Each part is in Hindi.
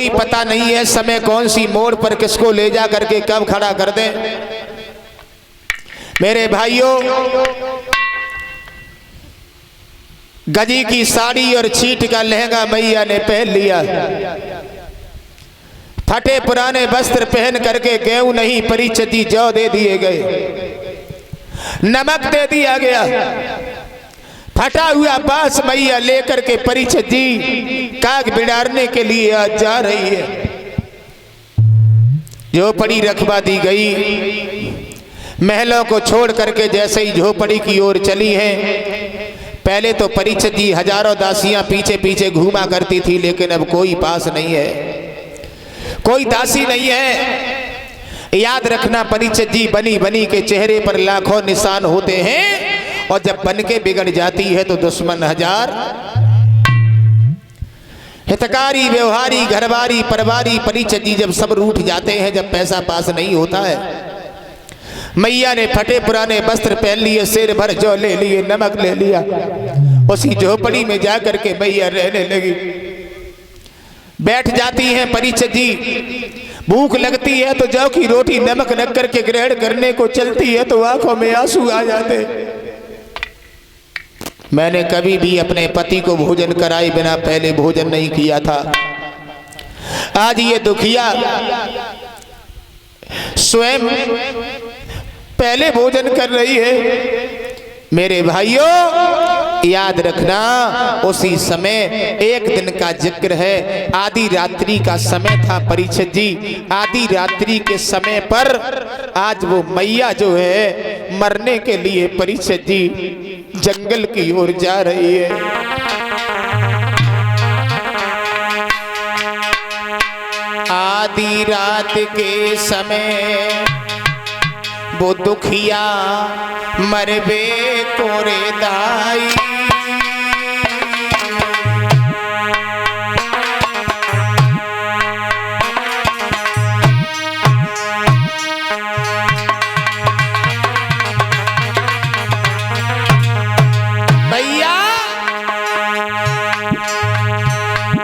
कोई पता नहीं है समय कौन सी मोड़ पर किसको ले जा करके कब खड़ा कर दे। मेरे भाइयों, गजी की साड़ी और छीट का लहंगा मैया ने पहन लिया, फटे पुराने वस्त्र पहन करके गेहूं नहीं परिचिति जौ दे दिए गए, नमक दे दिया गया, फटा हुआ बांस मैया लेकर के परिचित जी काग बिड़ारने के लिए आज जा रही है। झोपड़ी रखवा दी गई, महलों को छोड़ करके जैसे ही झोपड़ी की ओर चली है, पहले तो परिचित जी हजारों दासियां पीछे पीछे घूमा करती थी, लेकिन अब कोई पास नहीं है, कोई दासी नहीं है। याद रखना, परिचित जी बनी बनी के चेहरे पर लाखों निशान होते हैं, और जब बन के बिगड़ जाती है तो दुश्मन हजार। हितकारी, व्यवहारी, घरवारी, परिवारी, परिचित जी जब सब रूठ जाते हैं, जब पैसा पास नहीं होता है, मैया ने फटे पुराने वस्त्र पहन लिए, सिर भर जौ ले लिए, नमक ले लिया, उसी झोपड़ी में जाकर के मैया रहने लगी। बैठ जाती हैं परिचित जी, भूख लगती है तो जौ की रोटी नमक रख करके ग्रहण करने को चलती है तो आंखों में आंसू आ जाते। मैंने कभी भी अपने पति को भोजन कराए बिना पहले भोजन नहीं किया था। आज ये दुखिया स्वयं पहले भोजन कर रही है। मेरे भाइयों, याद रखना, उसी समय एक दिन का जिक्र है, आधी रात्रि का समय था परिचित जी। आधी रात्रि के समय पर आज वो मैया जो है मरने के लिए परिचित जी जंगल की ओर जा रही है। आधी रात के समय वो दुखिया मरबे कोरे दाई, भैया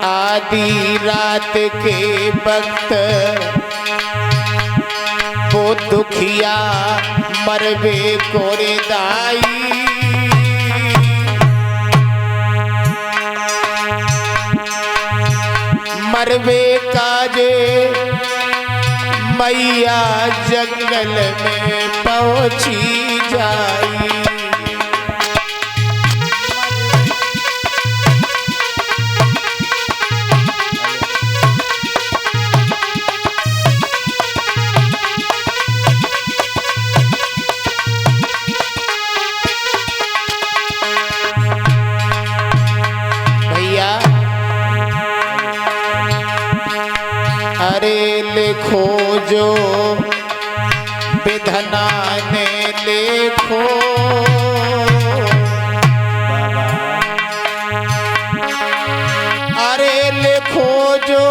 आधी रात के वक्त वो दुखिया मरबे कोरे दाई, मरबे काजे मैया जंगल में पहुंची जाई। अरे लिखो जो विधना ने लिखो, अरे लिखो जो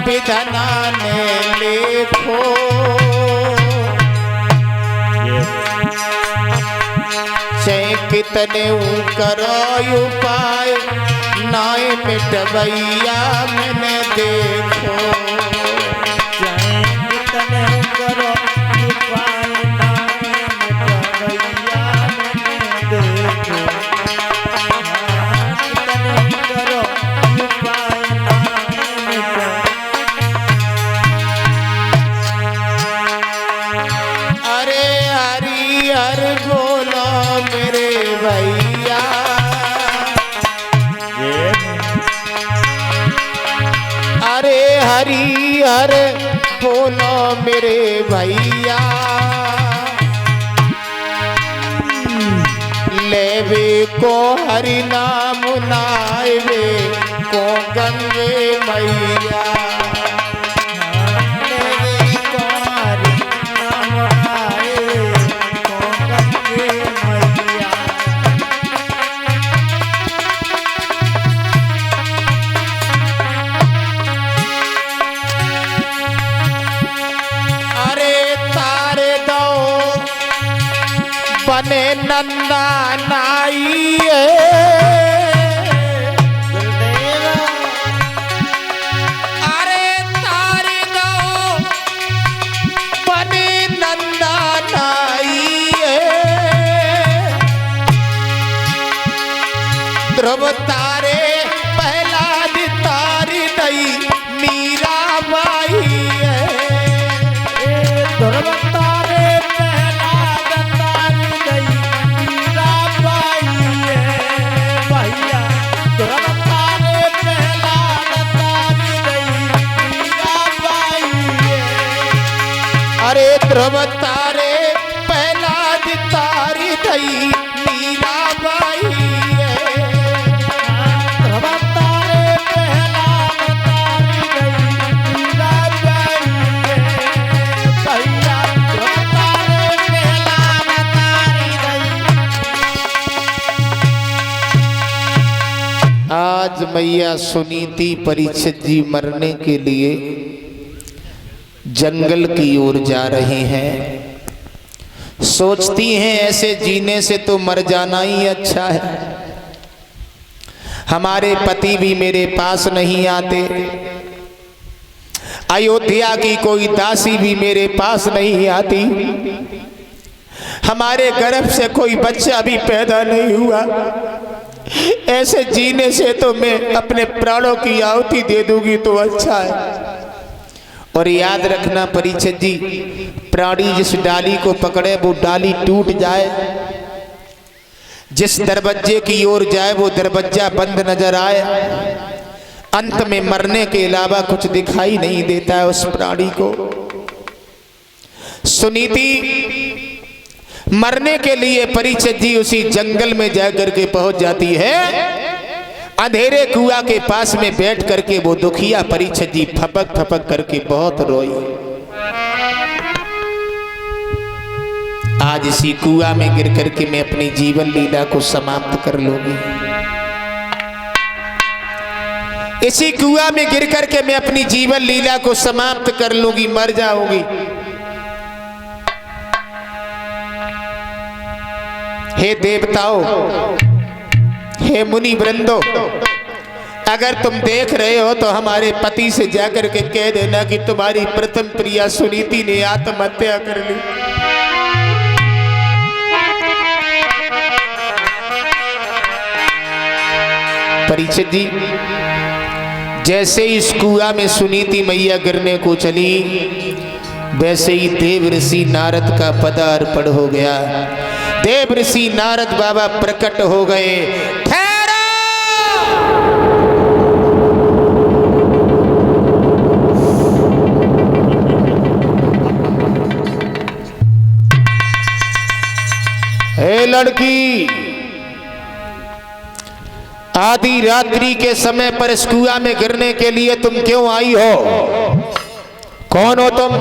विधना ने लिखो, चाहे कितने करो उपाय नाय मिटवैया मैंने देखो, चाहे कितने करो उपाय नाय मिटवैया मैंने देखो, कितने करो उपाय नाय मिटवैया। अरे हरि हर बोलो मेरे भैया, अरे हरि हर बोलो मेरे भैया, लेवे को हरि नाम नावे को गंगे मैया, लेवे को हरि नाम नावे को गंगे मैया। बने नंदा नाई ध्रुव तारे प्रहलाद तारी दई मीरा बाई है। ध्रुव तारे प्रहलाद तारी दई मीरा बाई है भैया। ध्रुव तारे प्रहलाद तारी दई मीरा बाई है। अरे ध्रुव तारे प्रहलाद तारी दई मीरा बाई है। ध्रुव तारे प्रहलाद तारी दई मीरा बाई है भैया। ध्रुव तारे प्रहलाद तारी दई। आज मैया सुनीति परीक्षित जी मरने के लिए जंगल की ओर जा रही हैं। सोचती हैं ऐसे जीने से तो मर जाना ही अच्छा है। हमारे पति भी मेरे पास नहीं आते, अयोध्या की कोई दासी भी मेरे पास नहीं आती, हमारे गर्भ से कोई बच्चा भी पैदा नहीं हुआ। ऐसे जीने से तो मैं अपने प्राणों की आहुति दे दूंगी तो अच्छा है। और याद रखना परीक्षित जी, प्राणी जिस डाली को पकड़े वो डाली टूट जाए, जिस दरवाजे की ओर जाए वो दरवाजा बंद नजर आए, अंत में मरने के अलावा कुछ दिखाई नहीं देता है उस प्राणी को। सुनीति मरने के लिए परीक्षित जी उसी जंगल में जाकर के पहुंच जाती है। अंधेरे कुआं के पास में बैठ करके वो दुखिया परीक्षित जी फपक फपक करके बहुत रोई। आज इसी कुआं में गिर करके मैं अपनी जीवन लीला को समाप्त कर लूंगी। इसी कुआं में गिर करके मैं अपनी जीवन लीला को समाप्त कर लूंगी, मर जाऊंगी। हे देवताओं, हे मुनि वृंदो, अगर तुम देख रहे हो तो हमारे पति से जाकर के कह देना कि तुम्हारी प्रथम प्रिया सुनीति ने आत्महत्या कर ली। परीक्षित जी जैसे इस कुआं में सुनीति मैया गिरने को चली, वैसे ही देव ऋषि नारद का पदार्पण हो गया। देव ऋषि नारद बाबा प्रकट हो गए। ठहरो! हे लड़की, आधी रात्रि के समय पर इस कुआं में गिरने के लिए तुम क्यों आई हो? कौन हो तुम?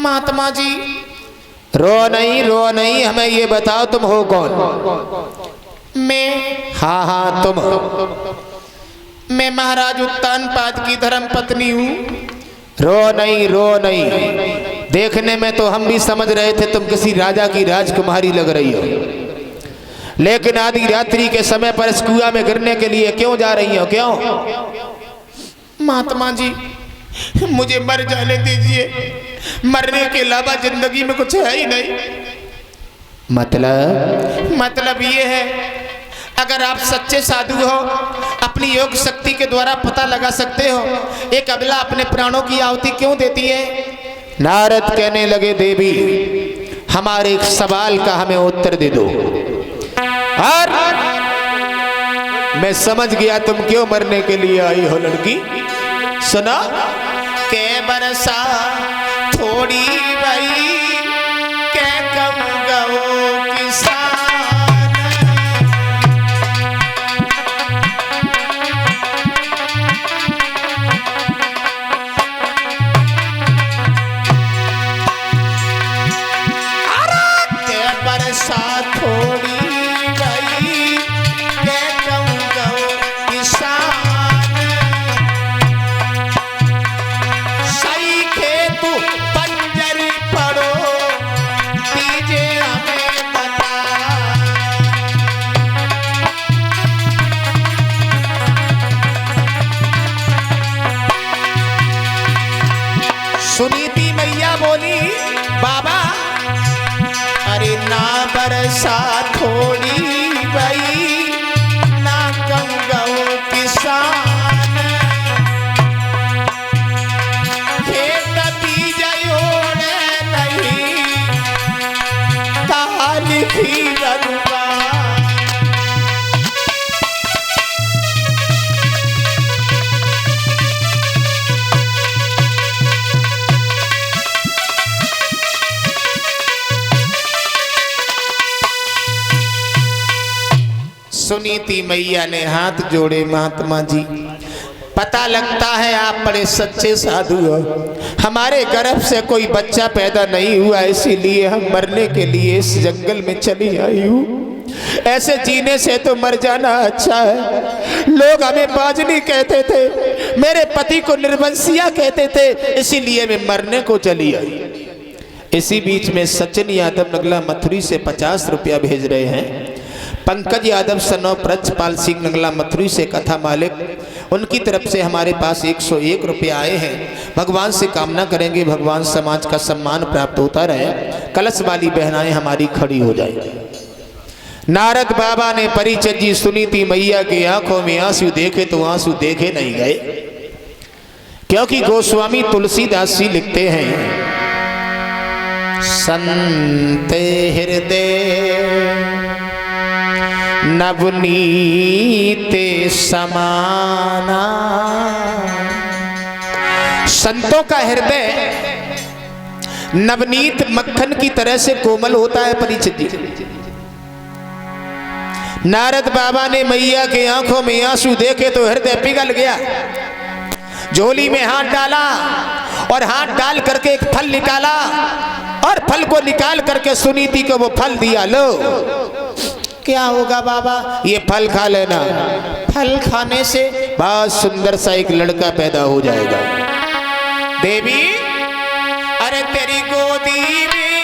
महात्मा जी, रो नहीं, हमें ये बताओ तुम हो कौन? मैं? हाँ तुम। मैं महाराज उत्तानपाद की धर्म पत्नी हूँ। रो नहीं, देखने में तो हम भी समझ रहे थे तुम किसी राजा की राजकुमारी लग रही हो, लेकिन आधी रात्रि के समय पर इस कुआं में गिरने के लिए क्यों जा रही हो? क्यों? महात्मा जी, मुझे मर जाने दीजिए, मरने के अलावा जिंदगी में कुछ है ही नहीं। मतलब ये है, अगर आप सच्चे साधु हो, अपनी योग शक्ति के द्वारा पता लगा सकते हो एक अबला अपने प्राणों की आहुति क्यों देती है। नारद कहने लगे, देवी हमारे एक सवाल का हमें उत्तर दे दो। और मैं समझ गया तुम क्यों मरने के लिए आई हो लड़की। सुनो, के बरसा थोड़ी भाई के कम गो किसान। के बरसा थोड़ी सुनीति मैया बोली, बाबा अरे ना बरसा थोड़ी किसान खेत बीज ओढ़े नहीं ताल की रनुआ। सुनीति मैया ने हाथ जोड़े, महात्मा जी पता लगता है आप बड़े सच्चे साधु हो। हमारे गर्भ से कोई बच्चा पैदा नहीं हुआ, इसीलिए हम मरने के लिए इस जंगल में चली आई हूँ। ऐसे जीने से तो मर जाना अच्छा है। लोग हमें बाजनी कहते थे, मेरे पति को निर्वंशिया कहते थे, इसीलिए मैं मरने को चली आई। इसी बीच में सचिन यादव नगला मथुरी से 50 रुपया भेज रहे हैं। पंकज यादव सनौ ब्रजपाल सिंह नगला मथुरी से कथा मालिक, उनकी तरफ से हमारे पास 101 रुपये आए हैं। भगवान से कामना करेंगे भगवान समाज का सम्मान प्राप्त होता रहे, कलश वाली बहनाएं हमारी खड़ी हो जाए। नारद बाबा ने परिचय जी सुनीति मैया की आंखों में आंसू देखे तो आंसू देखे नहीं गए, क्योंकि गोस्वामी तुलसीदास जी लिखते हैं, संत हृदय नवनीते समाना। संतों का हृदय नवनीत मक्खन की तरह से कोमल होता है। परिचित जी, नारद बाबा ने मैया के आंखों में आंसू देखे तो हृदय पिघल गया। झोली में हाथ डाला और हाथ डाल करके एक फल निकाला और फल को निकाल करके सुनीति को वो फल दिया। लो क्या होगा बाबा, ये फल खा लेना, फल खाने से बहुत सुंदर सा एक लड़का पैदा हो जाएगा। देवी अरे तेरी गोदी में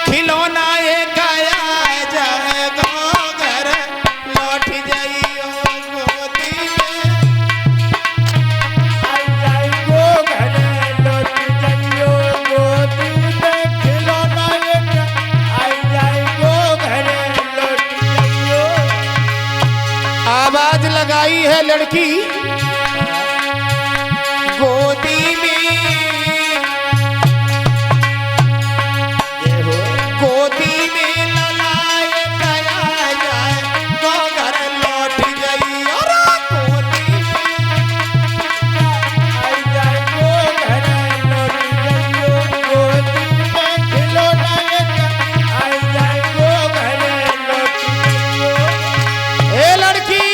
खिलौना एक आया जाएगा, घर लौट जाइयो गोदी में। आई जाएगो घर लौट जाइयो गोदी में, खिलौना एक आई जाएगो घर लौट जाइयो। आवाज लगाई है लड़की गोदी में, गोदी में ललाए गया जाए तो घर लौट गई। और गोदी आई जाएगो घर लौट जाइयो गोदी में, खिलौना एक आई जाएगो घर लौट जाइयो। ए लड़की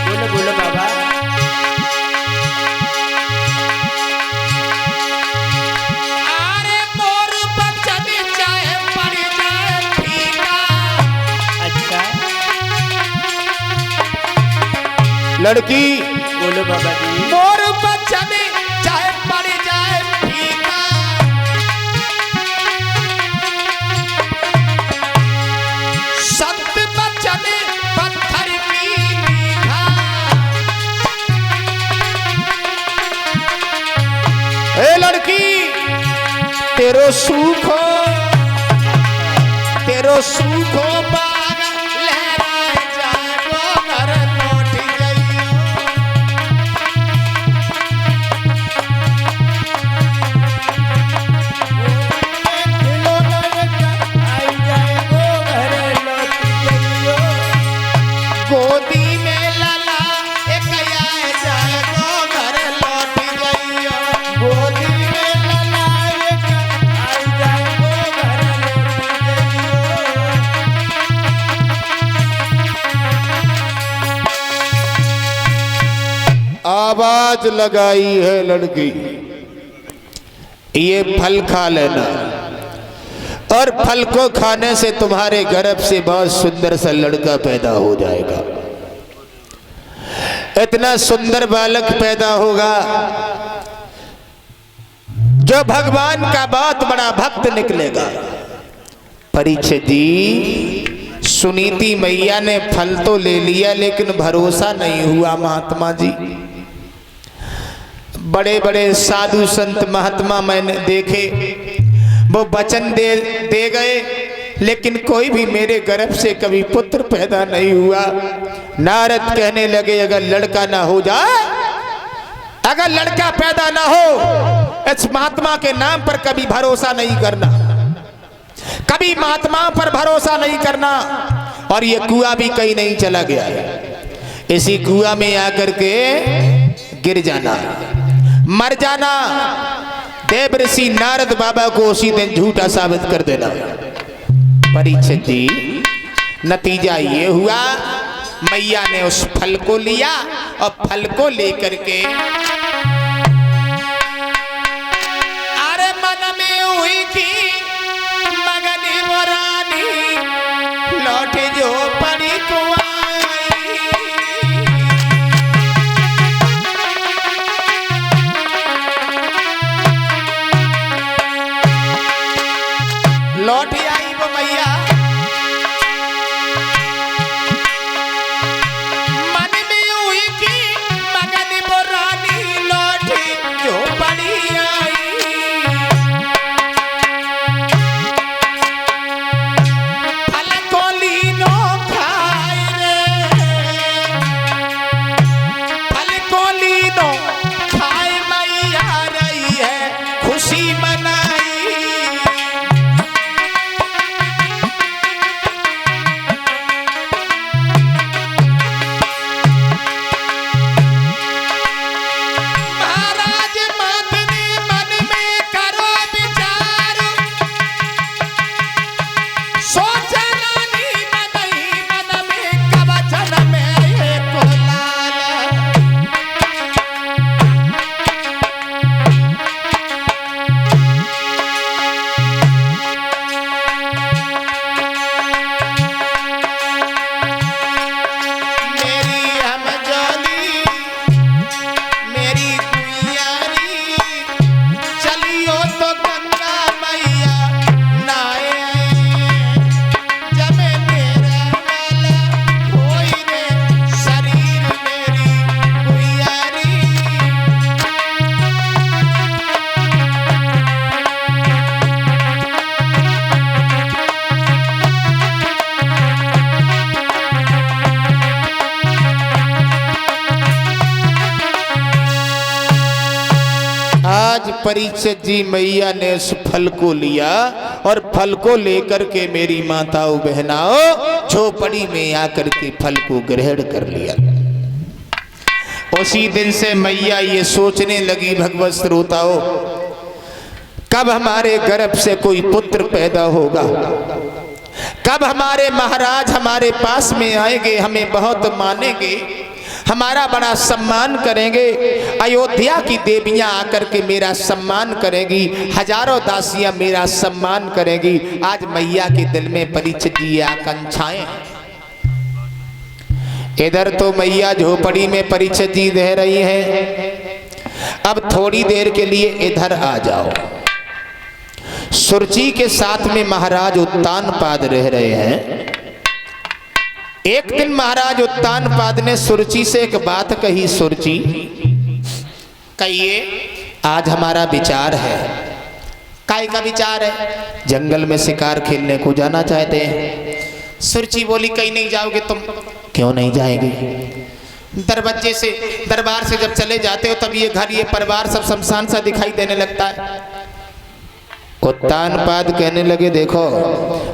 बोलो बोलो बाबा। अरे मोर बचन चाहे पड़ जाए फीका। अच्छा लड़की बोलो बाबा जी। मोर बचन चाहे पड़ जाए फीका, संत बचन पत्थर की मीठा। ए लड़की तेरो सूखो बाग लहराए जाए वो घर लौट जाइयो। खिलौना एक आई जाएगो घर लौट जाइयो। गोदी में लला एक आए जाए वो घर लौट जाइयो। गोदी में लला एक आई जाएगो घर लौट जाइयो। आवाज लगाई है लड़की, ये फल खा लेना और फल को खाने से तुम्हारे गर्भ से बहुत सुंदर सा लड़का पैदा हो जाएगा। इतना सुंदर बालक पैदा होगा जो भगवान का बहुत बड़ा भक्त निकलेगा। परीक्षित जी सुनीति मैया ने फल तो ले लिया लेकिन भरोसा नहीं हुआ। महात्मा जी बड़े बड़े साधु संत महात्मा मैंने देखे, वो वचन दे गए लेकिन कोई भी मेरे गर्भ से कभी पुत्र पैदा नहीं हुआ। नारद कहने लगे अगर लड़का ना हो जाए, अगर लड़का पैदा ना हो, इस महात्मा के नाम पर कभी भरोसा नहीं करना, कभी महात्मा पर भरोसा नहीं करना। और ये कुआं भी कहीं नहीं चला गया है, इसी कुआं में आकर के गिर जाना, मर जाना। देव ऋषि नारद बाबा को उसी दिन झूठा साबित कर देना। परीक्षित जी, नतीजा ये हुआ, मैया ने उस फल को लिया और फल को लेकर के अरे मन में हुई की मगन रानी लौट जो पड़ी लौट आई वो मैया। मन में हुई कि मगन वो रानी लौट जो बड़ी आई। फल को लीनो खाए रे, फल को लीनो खाए मैया रही है खुशी मनाई। परीक्षित जी, मैया ने उस फल को लिया और फल को लेकर के मेरी माताओं बहनाओं झोपड़ी में आकर के फल को ग्रहण कर लिया। उसी दिन से मैया ये सोचने लगी, भगवत श्रोताओं, कब हमारे गर्भ से कोई पुत्र पैदा होगा, कब हमारे महाराज हमारे पास में आएंगे, हमें बहुत मानेंगे, हमारा बड़ा सम्मान करेंगे। अयोध्या की देवियां आकर के मेरा सम्मान करेंगी, हजारों दासियां मेरा सम्मान करेंगी। आज मैया के दिल में परीक्षित जी आकांक्षाएं। इधर तो मैया झोपड़ी में परीक्षित जी रह रही हैं। अब थोड़ी देर के लिए इधर आ जाओ। सुरची के साथ में महाराज उत्तानपाद रह रहे हैं। एक दिन महाराज उत्तानपाद ने सुरची से एक बात कही, सुरची कहिए आज हमारा विचार है। काय का विचार है? जंगल में शिकार खेलने को जाना चाहते हैं। सुरची बोली कहीं नहीं जाओगे तुम? क्यों नहीं जाएगी? दरवाजे से दरबार से जब चले जाते हो तब ये घर ये परिवार सब शमशान सा दिखाई देने लगता है। उत्तानपाद कहने लगे देखो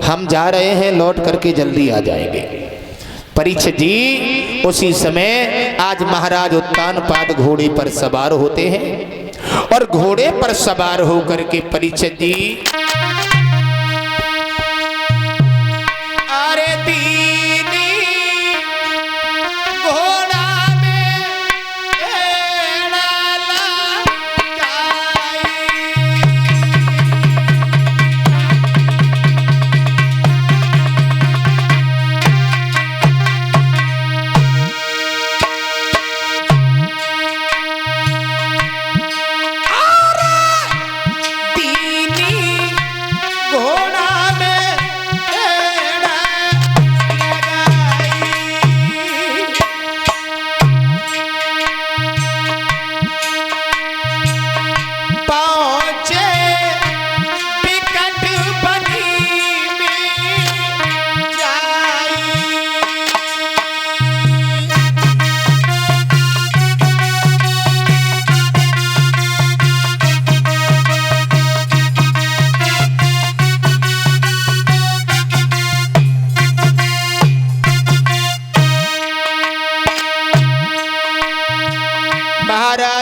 हम जा रहे हैं, लौट करके जल्दी आ जाएंगे। परीक्षित जी उसी समय आज महाराज उत्तानपाद घोड़े पर सवार होते हैं और घोड़े पर सवार होकर के परीक्षित जी अरे दीनी घोड़ा में दीनी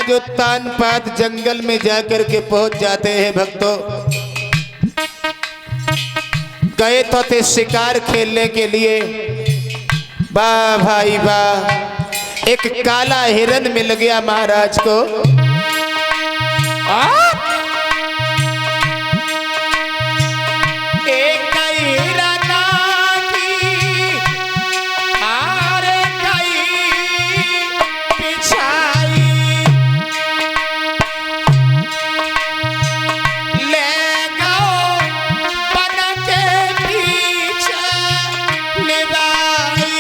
महाराज उत्तानपाद जंगल में जाकर के पहुंच जाते हैं भक्तों। गए तो थे शिकार खेलने के लिए। वाह भाई वाह, एक काला हिरन मिल गया महाराज को। एक हिरन की आर गई पिछाई, ले गओ बन के पीछे लिबाई।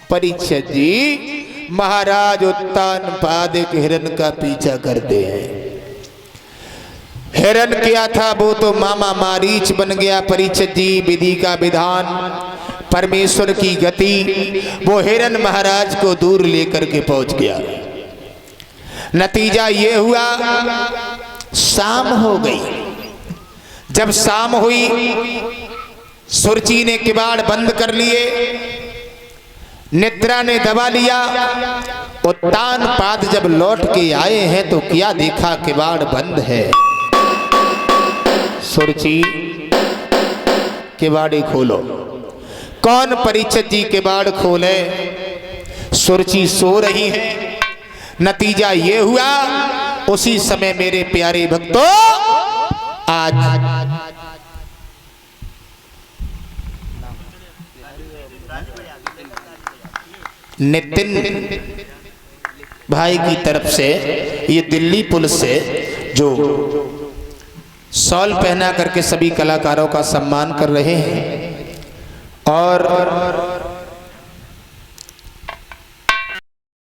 परीक्षित जी, महाराज उत्तानपाद एक हिरन का पीछा करते हैं। हिरन क्या था, वो तो मामा मारीच बन गया। परीक्षित जी, विधि का विधान, परमेश्वर की गति, वो हिरन महाराज को दूर लेकर के पहुंच गया। नतीजा ये हुआ, शाम हो गई। जब शाम हुई, सुरची ने किवाड़ बंद कर लिए, निद्रा ने दबा लिया। उत्तानपाद जब लौट के आए हैं तो क्या देखा, किवाड़ बंद है। सुरची, किवाड़ी खोलो। कौन? परीक्षित जी किवाड़ खोले। सुरची सो रही है। नतीजा ये हुआ, उसी समय मेरे प्यारे भक्तों, आज नितिन भाई की तरफ से ये दिल्ली पुलिस से जो शॉल पहना करके सभी कलाकारों का सम्मान कर रहे हैं, और